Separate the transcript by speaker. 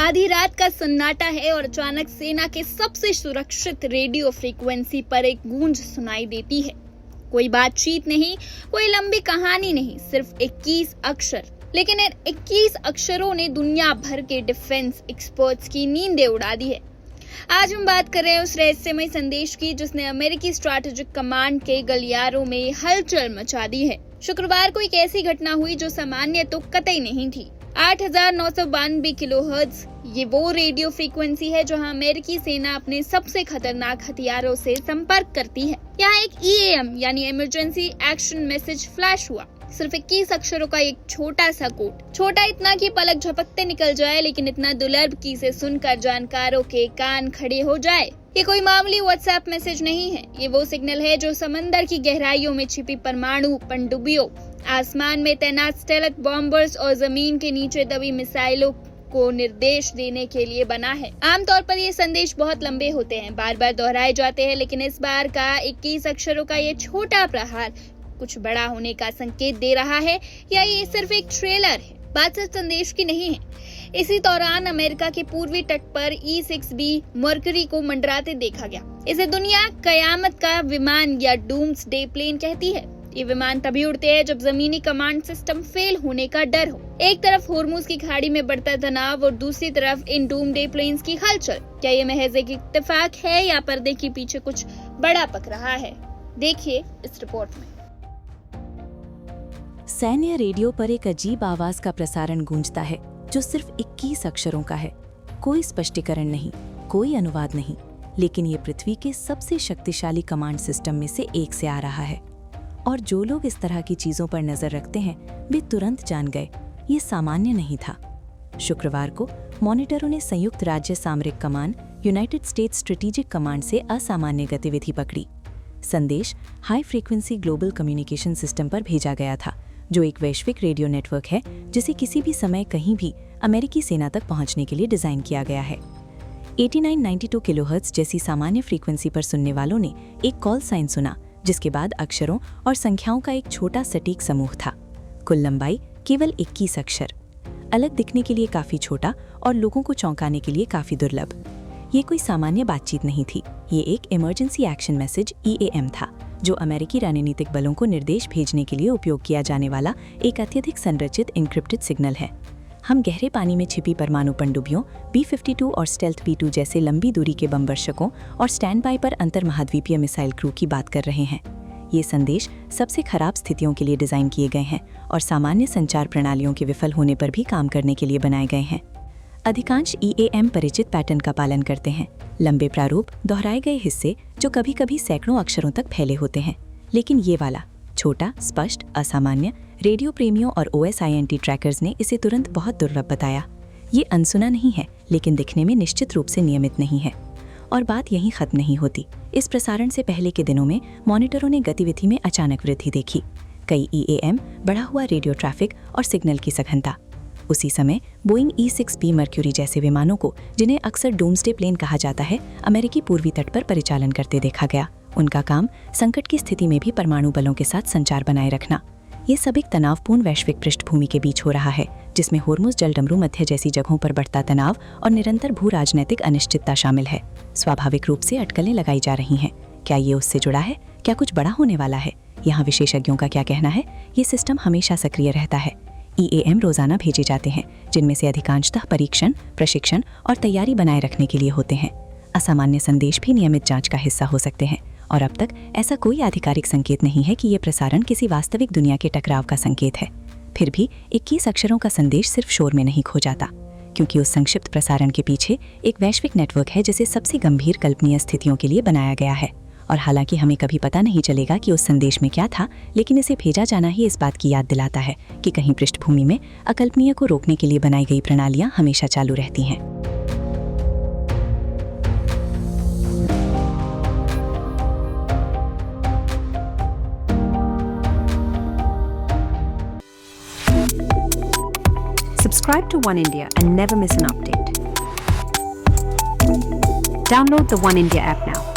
Speaker 1: आधी रात का सन्नाटा है और अचानक सेना के सबसे सुरक्षित रेडियो फ्रीक्वेंसी पर एक गूंज सुनाई देती है। कोई बातचीत नहीं, कोई लंबी कहानी नहीं, सिर्फ 21 अक्षर। लेकिन इन 21 अक्षरों ने दुनिया भर के डिफेंस एक्सपर्ट्स की नींदें उड़ा दी है। आज हम बात कर रहे हैं उस रहस्यमय संदेश की जिसने अमेरिकी स्ट्रैटेजिक कमांड के गलियारों में हलचल मचा दी है। शुक्रवार को एक ऐसी घटना हुई जो सामान्य तो कतई नहीं थी। 8,992 किलोहर्ट्ज ये वो रेडियो फ्रीक्वेंसी है जहां अमेरिकी सेना अपने सबसे खतरनाक हथियारों से संपर्क करती है। यहाँ एक EAM यानी इमरजेंसी एक्शन मैसेज फ्लैश हुआ। सिर्फ 21 अक्षरों का एक छोटा सा कोड, छोटा इतना कि पलक झपकते निकल जाए, लेकिन इतना दुर्लभ कि इसे सुनकर जानकारों के कान खड़े हो जाए। ये कोई मामूली व्हाट्सएप मैसेज नहीं है, ये वो सिग्नल है जो समंदर की गहराइयों में छिपी परमाणु पनडुब्बियों, आसमान में तैनात स्टेल्थ बॉम्बर्स और जमीन के नीचे दबी मिसाइलों को निर्देश देने के लिए बना है। आमतौर पर ये संदेश बहुत लंबे होते हैं, बार बार दोहराए जाते हैं, लेकिन इस बार का 21 अक्षरों का ये छोटा प्रहार कुछ बड़ा होने का संकेत दे रहा है, या ये सिर्फ एक ट्रेलर है? बात सिर्फ संदेश की नहीं है। इसी दौरान अमेरिका के पूर्वी तट पर E-6B मर्करी को मंडराते देखा गया। इसे दुनिया कयामत का विमान या डूम्सडे प्लेन कहती है। ये विमान तभी उड़ते हैं जब जमीनी कमांड सिस्टम फेल होने का डर हो। एक तरफ होर्मुज की खाड़ी में बढ़ता तनाव और दूसरी तरफ इन डूम्सडे प्लेन्स की हलचल। क्या ये महज एक इत्तेफाक है या पर्दे के पीछे कुछ बड़ा पक रहा है? देखिए इस रिपोर्ट में।
Speaker 2: सैन्य रेडियो पर एक अजीब आवाज का प्रसारण गूंजता है जो सिर्फ 21 अक्षरों का है। कोई स्पष्टीकरण नहीं, कोई अनुवाद नहीं, लेकिन ये पृथ्वी के सबसे शक्तिशाली कमांड सिस्टम में से एक से आ रहा है। और जो लोग इस तरह की चीजों पर नजर रखते हैं वे तुरंत जान गए ये सामान्य नहीं था। शुक्रवार को मॉनिटरों ने संयुक्त राज्य सामरिक कमान यूनाइटेड स्टेट्स स्ट्रेटेजिक कमांड से असामान्य गतिविधि पकड़ी। संदेश high frequency global communication system पर भेजा गया था, जो एक वैश्विक रेडियो नेटवर्क है जिसे किसी भी समय कहीं भी अमेरिकी सेना तक पहुंचने के लिए डिजाइन किया गया है। 8992 किलोहर्ट्ज जैसी सामान्य फ्रीक्वेंसी पर सुनने वालों ने एक कॉल साइन सुना, जिसके बाद अक्षरों और संख्याओं का एक छोटा सटीक समूह था। कुल लंबाई केवल 21 अक्षर, अलग दिखने के लिए काफी छोटा और लोगों को चौंकाने के लिए काफी दुर्लभ। ये कोई सामान्य बातचीत नहीं थी, ये एक इमरजेंसी एक्शन मैसेज EAM था, जो अमेरिकी रणनीतिक बलों को निर्देश भेजने के लिए उपयोग किया जाने वाला एक अत्यधिक संरचित एन्क्रिप्टेड सिग्नल है। हम गहरे पानी में छिपी परमाणु पनडुब्बियों B-52 और स्टेल्थ B-2 जैसे लंबी दूरी के बमवर्षकों और स्टैंड बाय पर अंतर्महाद्वीपीय मिसाइल क्रू की बात कर रहे हैं। ये संदेश सबसे खराब स्थितियों के लिए डिजाइन किए गए हैं और सामान्य संचार प्रणालियों के विफल होने पर भी काम करने के लिए बनाए गए हैं। अधिकांश EAM परिचित पैटर्न का पालन करते हैं, लंबे प्रारूप, दोहराए गए हिस्से जो कभी कभी सैकड़ों अक्षरों तक फैले होते हैं। लेकिन ये वाला छोटा, स्पष्ट, असामान्य, रेडियो प्रेमियों और OSINT ट्रैकर्स ने इसे तुरंत बहुत दुर्लभ बताया। ये अनसुना नहीं है, लेकिन दिखने में निश्चित रूप से नियमित नहीं है। और बात यहीं खत्म नहीं होती। इस प्रसारण से पहले के दिनों में मॉनिटरों ने गतिविधि में अचानक वृद्धि देखी। कई EAM, बढ़ा हुआ रेडियो ट्रैफिक और सिग्नल की सघनता। उसी समय बोइंग E-6B मर्क्यूरी जैसे विमानों को, जिन्हें अक्सर डूम्सडे प्लेन कहा जाता है, अमेरिकी पूर्वी तट पर परिचालन करते देखा गया। उनका काम संकट की स्थिति में भी परमाणु बलों के साथ संचार बनाए रखना। ये सब एक तनावपूर्ण वैश्विक पृष्ठभूमि के बीच हो रहा है, जिसमें होर्मुज जलडमरू मध्य जैसी जगहों पर बढ़ता तनाव और निरंतर भू राजनैतिक अनिश्चितता शामिल है। स्वाभाविक रूप से अटकलें लगाई जा रही हैं। क्या ये उससे जुड़ा है? क्या कुछ बड़ा होने वाला है? यहाँ विशेषज्ञों का क्या कहना है? ये सिस्टम हमेशा सक्रिय रहता है। EAM रोजाना भेजे जाते हैं, जिनमें से अधिकांशतः परीक्षण, प्रशिक्षण और तैयारी बनाए रखने के लिए होते हैं। असामान्य संदेश भी नियमित जांच का हिस्सा हो सकते हैं, और अब तक ऐसा कोई आधिकारिक संकेत नहीं है कि ये प्रसारण किसी वास्तविक दुनिया के टकराव का संकेत है। फिर भी 21 अक्षरों का संदेश सिर्फ शोर में नहीं खो जाता, क्योंकि उस संक्षिप्त प्रसारण के पीछे एक वैश्विक नेटवर्क है जिसे सबसे गंभीर कल्पनीय स्थितियों के लिए बनाया गया है। और हालांकि हमें कभी पता नहीं चलेगा कि उस संदेश में क्या था, लेकिन इसे भेजा जाना ही इस बात की याद दिलाता है कि कहीं पृष्ठभूमि में अकल्पनीय को रोकने के लिए बनाई गई प्रणालियां हमेशा चालू रहती हैं।
Speaker 3: Subscribe to One India and never miss an update. Download the One India app now.